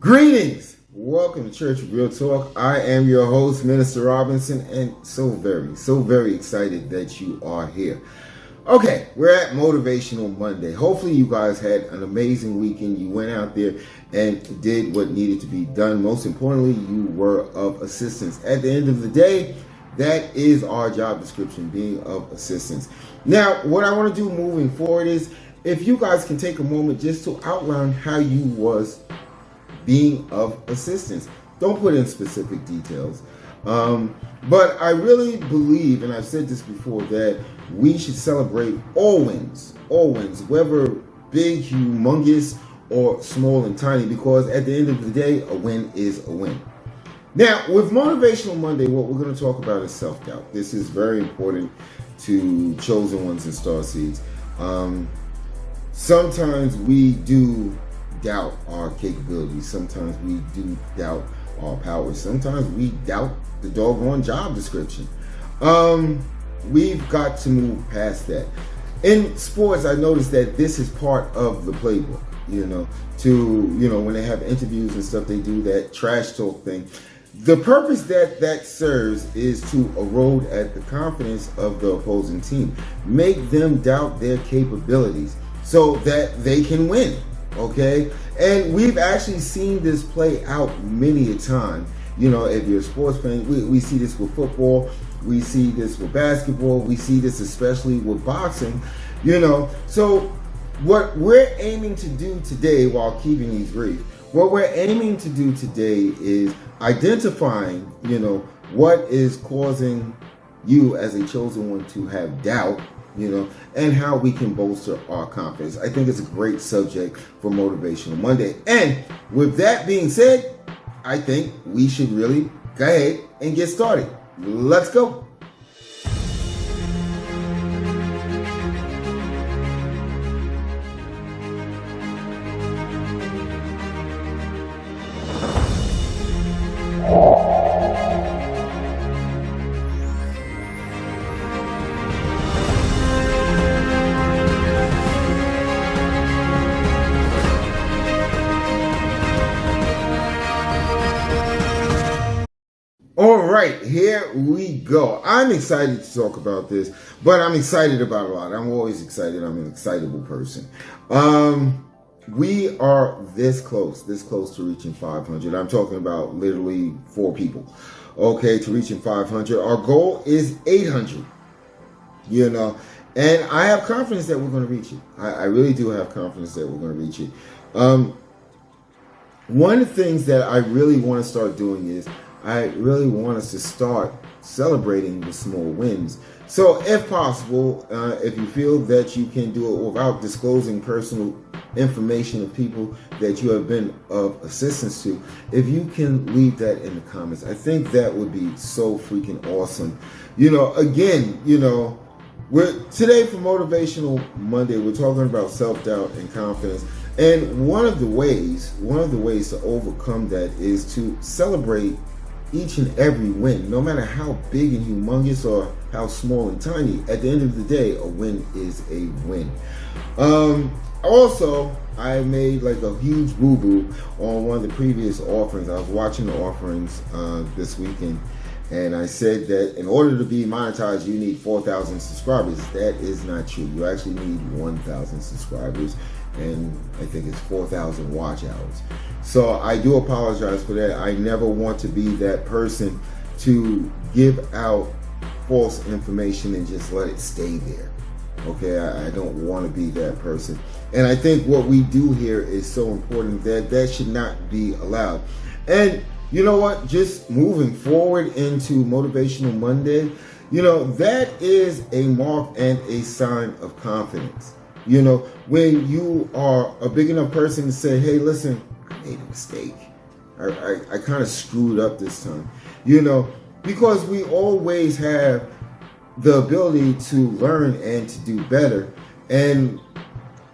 Greetings! Welcome to Church Real Talk. I am your host, Minister Robinson, and so very excited that you are here. Okay, we're at Motivational Monday. Hopefully you guys had an amazing weekend. You went out there and did what needed to be done. Most importantly, you were of assistance. At the end of the day, that is our job description, being of assistance. Now, what I want to do moving forward is, if you guys can take a moment just to outline how you was being of assistance. Don't put in specific details. But I really believe, and I've said this before, that we should celebrate all wins, whether big, humongous, or small and tiny, because at the end of the day, a win is a win. Now, with Motivational Monday, what we're going to talk about is self-doubt. This is very important to chosen ones and star seeds. Sometimes we do doubt our capabilities. Sometimes we do doubt our powers. Sometimes we doubt the doggone job description. We've got to move past that. In sports, I noticed that this is part of the playbook, when they have interviews and stuff, they do that trash talk thing. The purpose that serves is to erode at the confidence of the opposing team, make them doubt their capabilities so that they can win. Okay, and we've actually seen this play out many a time. If you're a sports fan, we see this with football, we see this with basketball, we see this especially with boxing. So what we're aiming to do today, while keeping these brief, what we're aiming to do today is identifying, what is causing you as a chosen one to have doubt, and how we can bolster our confidence. I think it's a great subject for Motivational Monday. And with that being said, I think we should really go ahead and get started. Let's go. All right, here we go. I'm excited to talk about this, but I'm excited about a lot. I'm always excited. I'm an excitable person. We are this close to reaching 500. I'm talking about literally 4 people, okay, to reaching 500. Our goal is 800, and I have confidence that we're going to reach it. I really do have confidence that we're going to reach it. One of the things that I really want to start doing is I really want us to start celebrating the small wins. So if possible, if you feel that you can do it without disclosing personal information of people that you have been of assistance to, if you can leave that in the comments, I think that would be so freaking awesome. We're today for Motivational Monday, we're talking about self-doubt and confidence. And one of the ways to overcome that is to celebrate each and every win, no matter how big and humongous or how small and tiny. At the end of the day, a win is a win. Also, I made like a huge boo-boo on one of the previous offerings. I was watching the offerings this weekend, and I said that in order to be monetized, you need 4,000 subscribers. That is not true. You actually need 1,000 subscribers, and I think it's 4,000 watch hours. So I do apologize for that. I never want to be that person to give out false information and just let it stay there. Okay, I don't want to be that person. And I think what we do here is so important that should not be allowed. And you know what? Just moving forward into Motivational Monday, that is a mark and a sign of confidence. When you are a big enough person to say, hey, listen, I made a mistake. I kind of screwed up this time. Because we always have the ability to learn and to do better. And,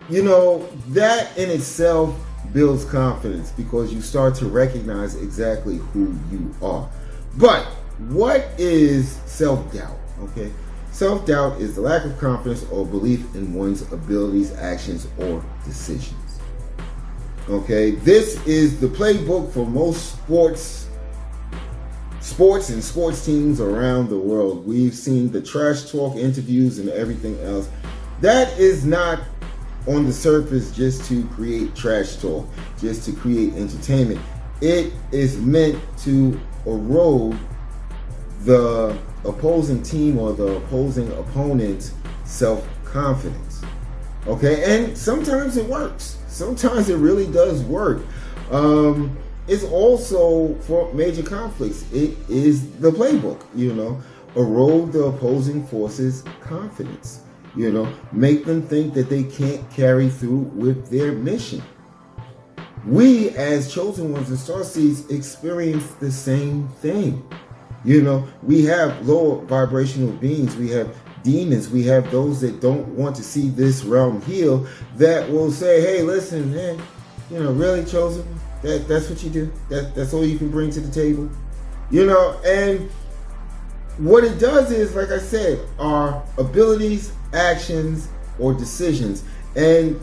that in itself builds confidence, because you start to recognize exactly who you are. But what is self-doubt? Okay. Self-doubt is the lack of confidence or belief in one's abilities, actions, or decisions. Okay, this is the playbook for most sports and sports teams around the world. We've seen the trash talk interviews and everything else. That is not on the surface just to create trash talk, just to create entertainment. It is meant to erode the opposing team or the opposing opponent's self-confidence. Okay, and sometimes it works. Sometimes it really does work. It's also for major conflicts. It is the playbook, erode the opposing force's confidence, make them think that they can't carry through with their mission. We as chosen ones and starseeds experience the same thing. We have lower vibrational beings, we have demons, we have those that don't want to see this realm heal, that will say, hey, listen, man, really, chosen, that's what you do, that's all you can bring to the table, and what it does is, like I said, our abilities, actions, or decisions. And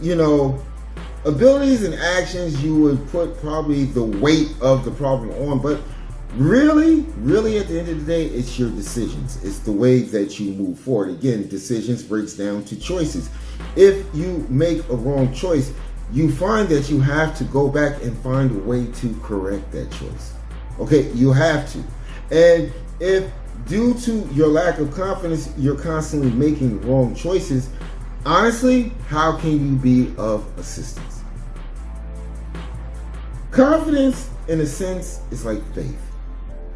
abilities and actions, you would put probably the weight of the problem on, but really at the end of the day, it's your decisions. It's the way that you move forward. Again, decisions breaks down to choices. If you make a wrong choice, you find that you have to go back and find a way to correct that choice. Okay, you have to. And if due to your lack of confidence, you're constantly making wrong choices, honestly, how can you be of assistance? Confidence, in a sense, is like faith.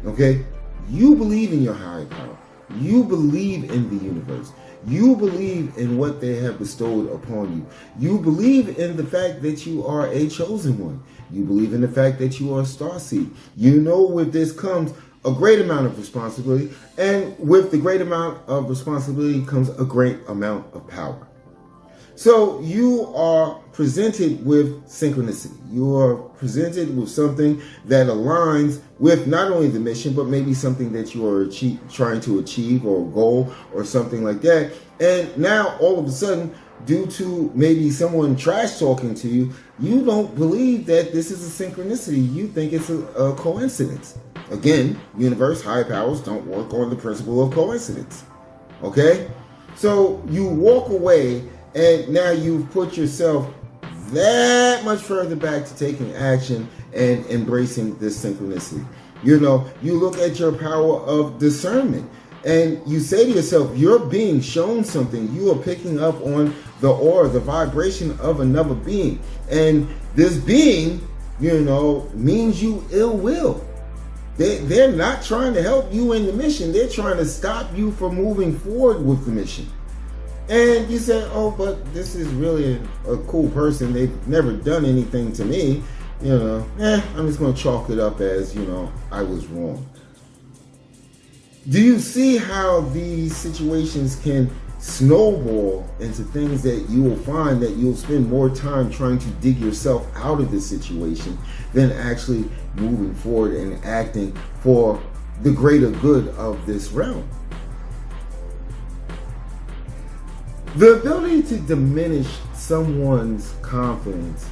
Okay? You believe in your higher power. You believe in the universe. You believe in what they have bestowed upon you. You believe in the fact that you are a chosen one. You believe in the fact that you are a starseed. With this comes a great amount of responsibility, and with the great amount of responsibility comes a great amount of power. So you are presented with synchronicity. You are presented with something that aligns with not only the mission, but maybe something that you are trying to achieve, or a goal or something like that. And now all of a sudden, due to maybe someone trash talking to you, you don't believe that this is a synchronicity. You think it's a coincidence. Again, universe, higher powers don't work on the principle of coincidence. Okay? So you walk away, and now you've put yourself that much further back to taking action and embracing this synchronicity. You look at your power of discernment, and you say to yourself, you're being shown something. You are picking up on the aura, the vibration of another being. And this being, means you ill will. They're not trying to help you in the mission. They're trying to stop you from moving forward with the mission. And you say, oh, but this is really a cool person. They've never done anything to me. I'm just going to chalk it up as, I was wrong. Do you see how these situations can snowball into things that you will find that you'll spend more time trying to dig yourself out of this situation than actually moving forward and acting for the greater good of this realm? The ability to diminish someone's confidence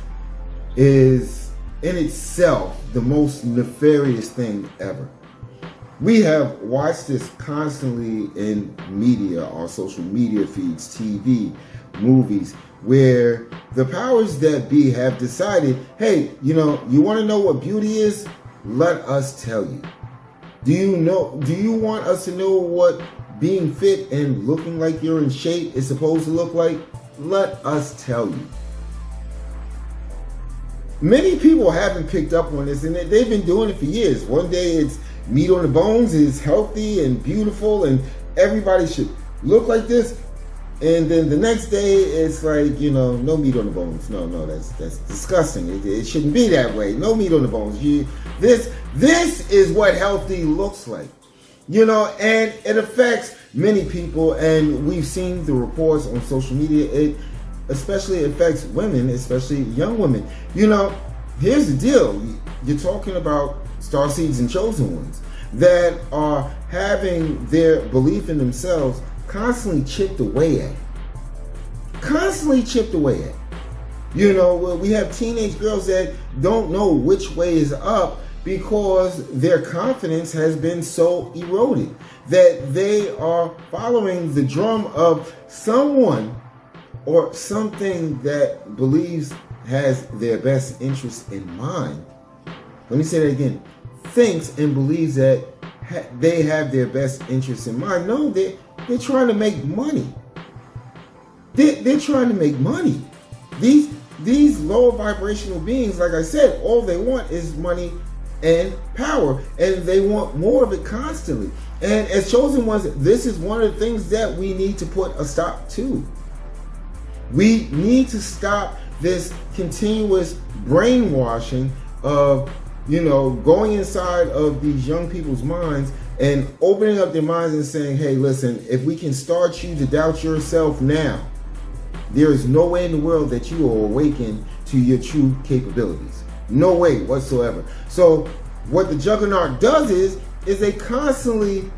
is in itself the most nefarious thing ever. We have watched this constantly in media, our social media feeds, TV, movies, where the powers that be have decided, hey, you want to know what beauty is? Let us tell you. Do you want us to know what being fit and looking like you're in shape is supposed to look like? Let us tell you. Many people haven't picked up on this, and they've been doing it for years. One day it's meat on the bones is healthy and beautiful, and everybody should look like this. And then the next day it's like, no meat on the bones. No, that's disgusting. It shouldn't be that way. No meat on the bones. This is what healthy looks like. And it affects many people, and we've seen the reports on social media. It especially affects women, especially young women. Here's the deal. You're talking about starseeds and chosen ones that are having their belief in themselves constantly chipped away at. You know, we have teenage girls that don't know which way is up because their confidence has been so eroded that they are following the drum of someone or something that believes has their best interest in mind. Let me say that again. Thinks and believes that they have their best interest in mind. No, they're trying to make money. They're trying to make money. These lower vibrational beings, like I said, all they want is money and power, and they want more of it constantly. And as chosen ones, this is one of the things that we need to put a stop to. We need to stop this continuous brainwashing of, going inside of these young people's minds and opening up their minds and saying, hey, listen, if we can start you to doubt yourself now, there is no way in the world that you will awaken to your true capabilities. No way whatsoever. So what the juggernaut does is they constantly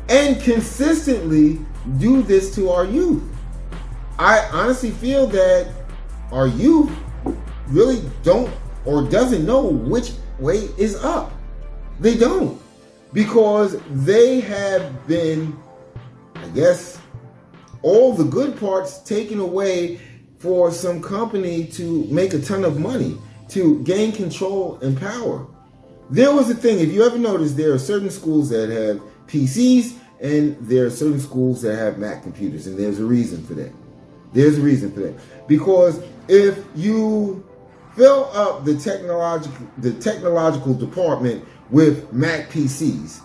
and consistently do this to our youth. I honestly feel that our youth really don't or doesn't know which way is up. They don't, because they have been, I guess, all the good parts taken away for some company to make a ton of money, to gain control and power. There was a thing, if you ever noticed, there are certain schools that have PCs and there are certain schools that have Mac computers, and there's a reason for that. There's a reason for that. Because if you fill up the technological department with Mac PCs,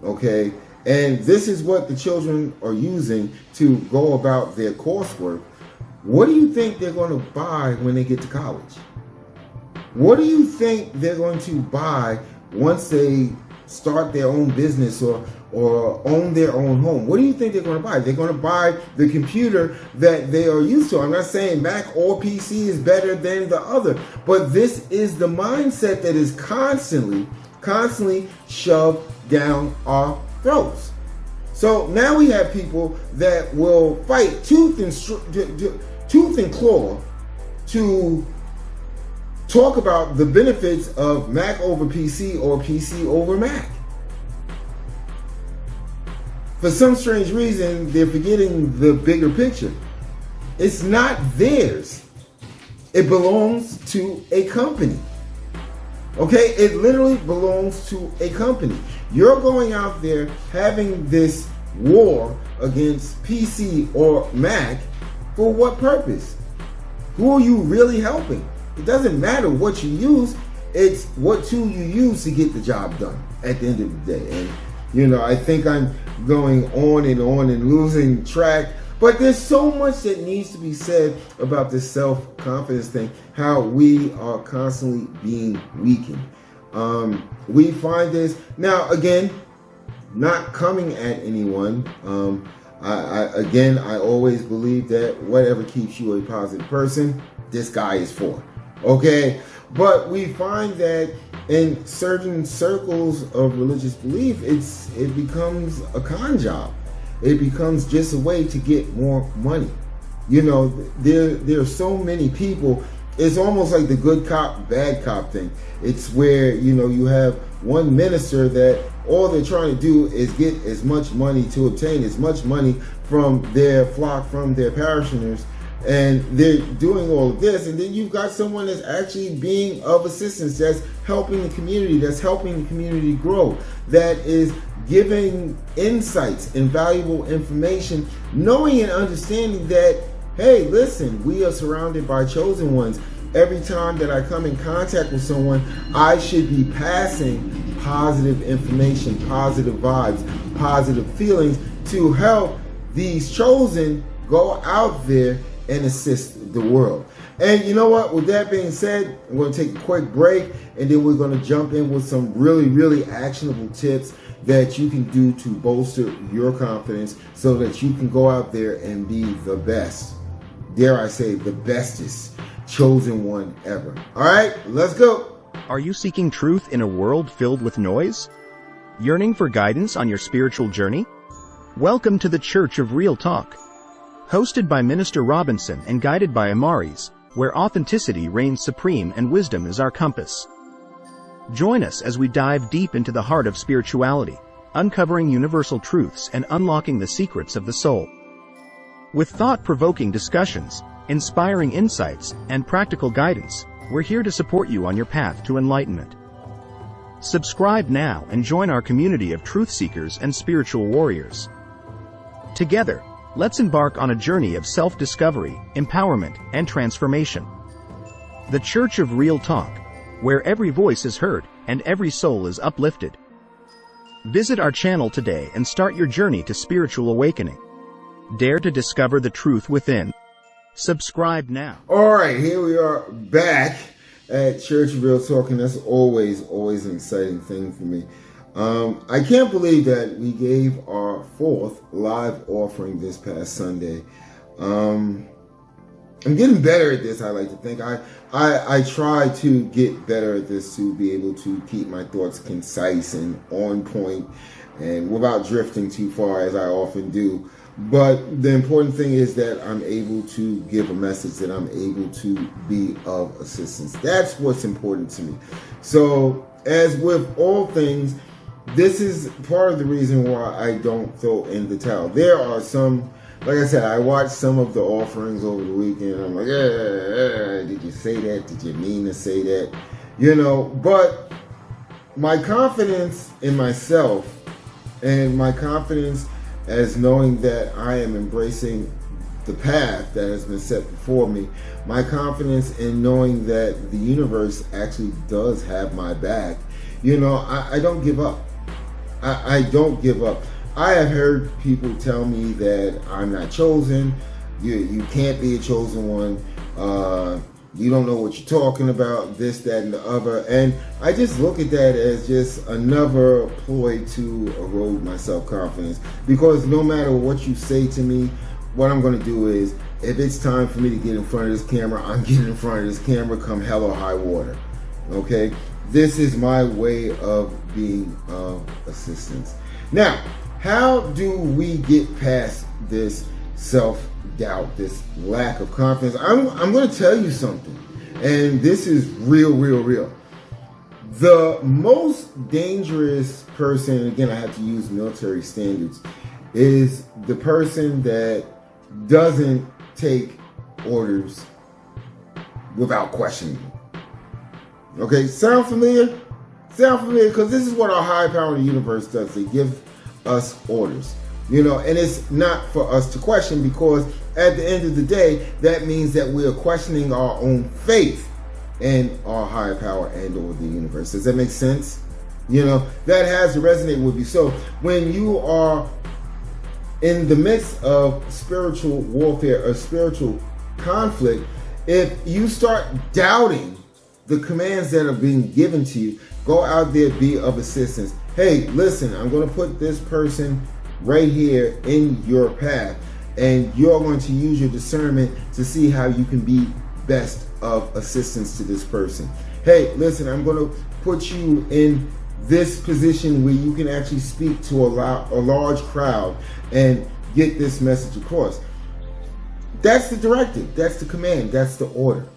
okay, and this is what the children are using to go about their coursework, what do you think they're going to buy when they get to college? What do you think they're going to buy once they start their own business or own their own home? What do you think they're going to buy? They're going to buy the computer that they are used to. I'm not saying Mac or PC is better than the other, but this is the mindset that is constantly shoved down our throats. So now we have people that will fight tooth and claw to talk about the benefits of Mac over PC or PC over Mac. For some strange reason, they're forgetting the bigger picture. It's not theirs. It belongs to a company. Okay? It literally belongs to a company. You're going out there having this war against PC or Mac for what purpose? Who are you really helping? It doesn't matter what you use. It's what tool you use to get the job done at the end of the day. And, I think I'm going on and losing track. But there's so much that needs to be said about this self-confidence thing, how we are constantly being weakened. We find this, now again, not coming at anyone. I always believe that whatever keeps you a positive person, this guy is for. Okay? But we find that in certain circles of religious belief, it becomes a con job. It becomes just a way to get more money. There are so many people. It's almost like the good cop, bad cop thing. It's where, you have one minister that all they're trying to do is get as much money, to obtain as much money from their flock, from their parishioners, and they're doing all of this. And then you've got someone that's actually being of assistance, that's helping the community, that's helping the community grow, that is giving insights and valuable information, knowing and understanding that, hey, listen, we are surrounded by chosen ones. Every time that I come in contact with someone, I should be passing positive information, positive vibes, positive feelings to help these chosen go out there and assist the world. And you know what? With that being said, I'm going to take a quick break, and then we're going to jump in with some really, really actionable tips that you can do to bolster your confidence so that you can go out there and be the best, dare I say, the bestest chosen one ever. All right, let's go. Are you seeking truth in a world filled with noise? Yearning for guidance on your spiritual journey? Welcome to the Church of Real Talk. Hosted by Minister Robinson and guided by Amaris, where authenticity reigns supreme and wisdom is our compass. Join us as we dive deep into the heart of spirituality, uncovering universal truths and unlocking the secrets of the soul. With thought-provoking discussions, inspiring insights, and practical guidance, we're here to support you on your path to enlightenment. Subscribe now and join our community of truth seekers and spiritual warriors. Together, let's embark on a journey of self-discovery, empowerment, and transformation. The Church of Real Talk, where every voice is heard and every soul is uplifted. Visit our channel today and start your journey to spiritual awakening. Dare to discover the truth within. Subscribe now. All right, here we are back at Church of Real Talk, and that's always an exciting thing for me. I can't believe that we gave our 4th live offering this past Sunday. I'm getting better at this, I like to think. I try to get better at this, to be able to keep my thoughts concise and on point and without drifting too far, as I often do. But the important thing is that I'm able to give a message, that I'm able to be of assistance. That's what's important to me. So, as with all things, this is part of the reason why I don't throw in the towel. There are some, like I said, I watched some of the offerings over the weekend. I'm like, did you say that? Did you mean to say that? But my confidence in myself and my confidence as knowing that I am embracing the path that has been set before me, my confidence in knowing that the universe actually does have my back, I don't give up. I don't give up. I have heard people tell me that I'm not chosen. You can't be a chosen one. You don't know what you're talking about, this, that, and the other. And I just look at that as just another ploy to erode my self-confidence. Because no matter what you say to me, what I'm going to do is, if it's time for me to get in front of this camera, I'm getting in front of this camera come hell or high water. Okay? This is my way of being of assistance. Now, how do we get past this self-doubt, this lack of confidence? I'm going to tell you something, and this is real. The most dangerous person, again, I have to use military standards, is the person that doesn't take orders without questioning them. Okay, sound familiar? Because this is what our high power in the universe does. They give us orders. And it's not for us to question, because at the end of the day, that means that we are questioning our own faith in our higher power and or the universe. Does that make sense? That has to resonate with you. So when you are in the midst of spiritual warfare or spiritual conflict, if you start doubting the commands that are being given to you, go out there, be of assistance. Hey, listen, I'm going to put this person right here in your path, and you're going to use your discernment to see how you can be best of assistance to this person. Hey, listen, I'm going to put you in this position where you can actually speak to a large crowd and get this message across. That's the directive. That's the command. That's the order.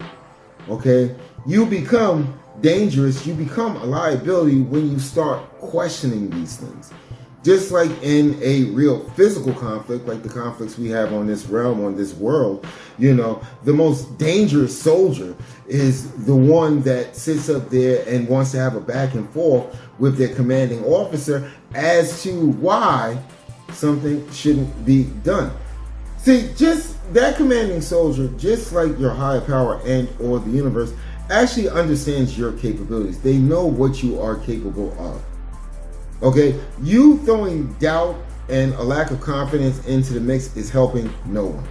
Okay? You become dangerous. You become a liability when you start questioning these things. Just like in a real physical conflict, like the conflicts we have on this realm, on this world, the most dangerous soldier is the one that sits up there and wants to have a back and forth with their commanding officer as to why something shouldn't be done. See, just that commanding soldier, just like your higher power and or the universe, actually understands your capabilities. They know what you are capable of. Okay, you throwing doubt and a lack of confidence into the mix is helping no one.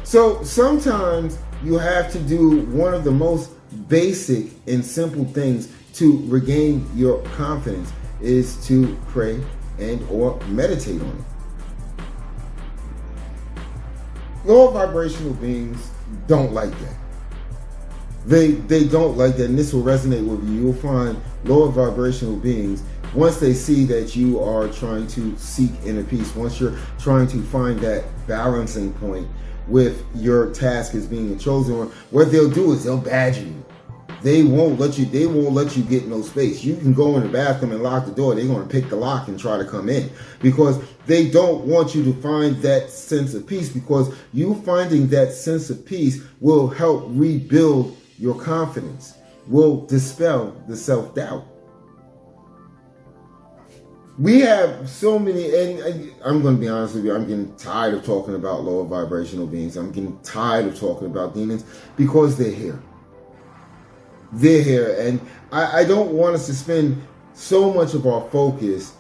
So sometimes you have to do one of the most basic and simple things to regain your confidence is to pray and or meditate on it. Low vibrational beings don't like that. They don't like that, and this will resonate with you. You'll find lower vibrational beings, once they see that you are trying to seek inner peace, once you're trying to find that balancing point with your task as being a chosen one, what they'll do is they'll badger you. They won't let you get no space. You can go in the bathroom and lock the door. They're going to pick the lock and try to come in because they don't want you to find that sense of peace, because you finding that sense of peace will help rebuild your confidence, will dispel the self-doubt. We have so many, and I'm going to be honest with you, I'm getting tired of talking about lower vibrational beings. I'm getting tired of talking about demons because they're here. They're here, and I don't want us to spend so much of our focus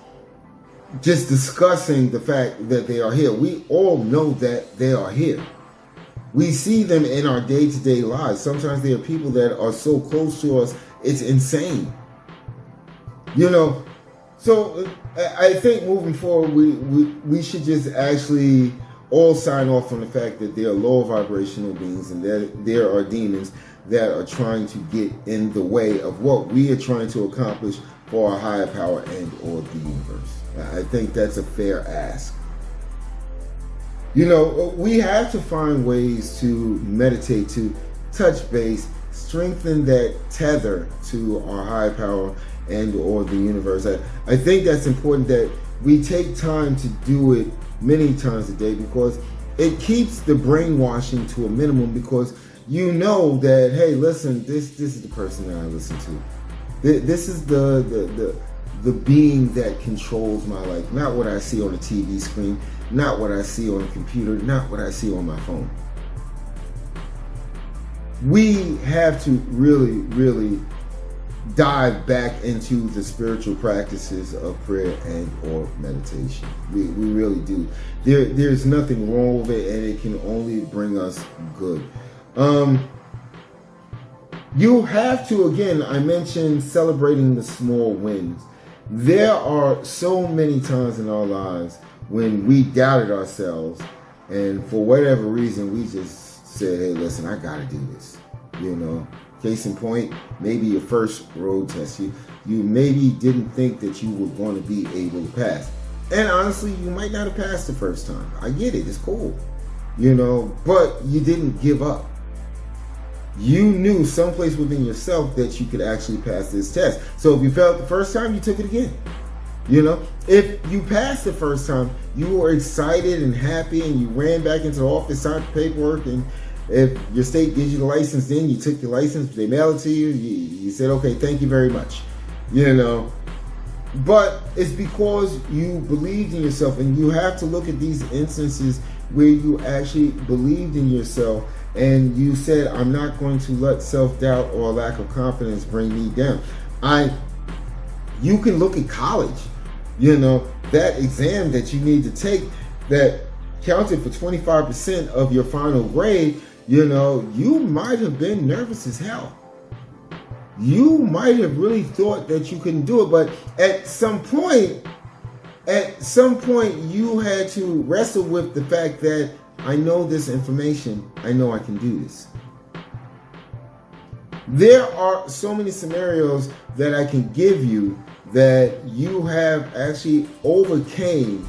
just discussing the fact that they are here. We all know that they are here. We see them in our day-to-day lives. Sometimes there are people that are so close to us, it's insane. So I think moving forward, we should just actually all sign off on the fact that there are lower vibrational beings and that there are demons that are trying to get in the way of what we are trying to accomplish for our higher power and or the universe. I think that's a fair ask. We have to find ways to meditate, to touch base, strengthen that tether to our higher power and or the universe. I think that's important that we take time to do it many times a day, because it keeps the brainwashing to a minimum, because you know that, hey, listen, this is the person that I listen to. This is the being that controls my life, not what I see on the TV screen, not what I see on the computer, not what I see on my phone. We have to really, really dive back into the spiritual practices of prayer and or meditation. We really do. There's nothing wrong with it, and it can only bring us good. You have to, again, I mentioned celebrating the small wins. There are so many times in our lives when we doubted ourselves, and for whatever reason we just said, hey, listen, I gotta do this. Case in point, maybe your first road test, you maybe didn't think that you were going to be able to pass. And honestly, you might not have passed the first time. I get it, it's cool. But you didn't give up. You knew someplace within yourself that you could actually pass this test. So if you failed the first time, you took it again. If you passed the first time, you were excited and happy and you ran back into the office, signed the paperwork, and if your state gives you the license, then you took your license, they mail it to you, you said, okay, thank you very much. But it's because you believed in yourself, and you have to look at these instances where you actually believed in yourself and you said, I'm not going to let self-doubt or a lack of confidence bring me down. You can look at college, that exam that you need to take that counted for 25% of your final grade. You might have been nervous as hell. You might have really thought that you couldn't do it, but at some point you had to wrestle with the fact that I know this information, I know I can do this. There are so many scenarios that I can give you that you have actually overcame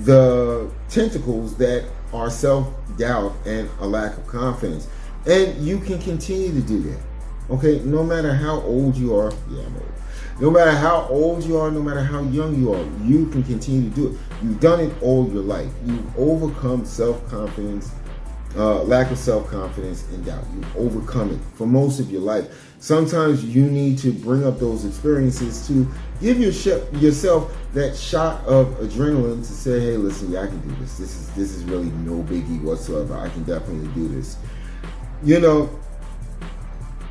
the tentacles that are self-doubt and a lack of confidence. And you can continue to do that. Okay, no matter how old you are, I'm old. No matter how old you are, no matter how young you are, you can continue to do it. You've done it all your life. You've overcome self-confidence, lack of self-confidence and doubt. You've overcome it for most of your life. Sometimes you need to bring up those experiences to give yourself that shot of adrenaline to say, hey, listen, I can do this. This is really no biggie whatsoever. I can definitely do this.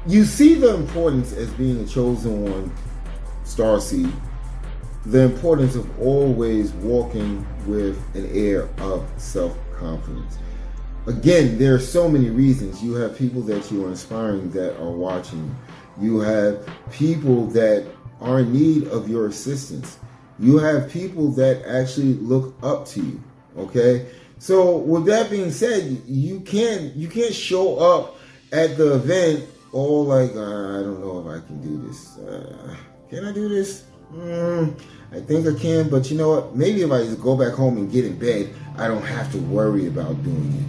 You see the importance as being a chosen one, starseed, the importance of always walking with an air of self-confidence. Again, there are so many reasons. You have people that you are inspiring that are watching. You have people that are in need of your assistance. You have people that actually look up to you. Okay? So with that being said, you can't show up at the event all like, I don't know if I can do this. Can I do this? I think I can, but you know what? Maybe if I just go back home and get in bed, I don't have to worry about doing it.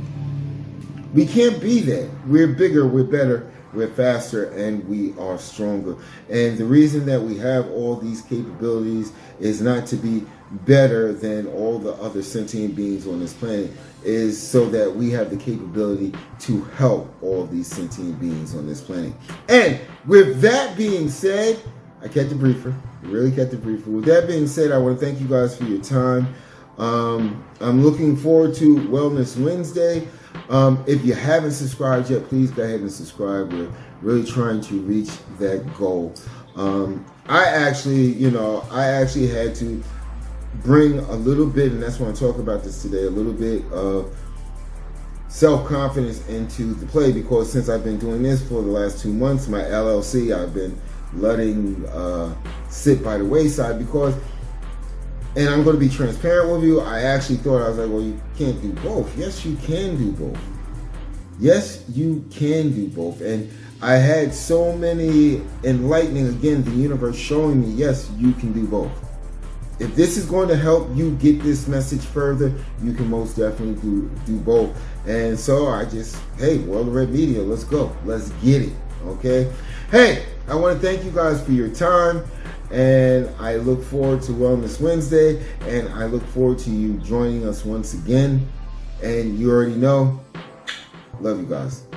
We can't be that. We're bigger, we're better, we're faster, and we are stronger. And the reason that we have all these capabilities is not to be better than all the other sentient beings on this planet, is so that we have the capability to help all these sentient beings on this planet. And with that being said, I kept it briefer. Really kept it briefer. With that being said, I want to thank you guys for your time. I'm looking forward to Wellness Wednesday. If you haven't subscribed yet, please go ahead and subscribe. We're really trying to reach that goal. I actually had to bring a little bit, and that's why I talk about this today, a little bit of self-confidence into the play, because since I've been doing this for the last 2 months, my LLC, I've been letting sit by the wayside because, and I'm going to be transparent with you, I actually thought, I was like, well, you can't do both. Yes, you can do both. Yes, you can do both. And I had so many enlightening, again, the universe showing me, yes, you can do both. If this is going to help you get this message further, you can most definitely do both. And so I just, hey, World of Red Media, let's go. Let's get it, okay? Hey, I want to thank you guys for your time, and I look forward to Wellness Wednesday, and I look forward to you joining us once again. And you already know, love you guys.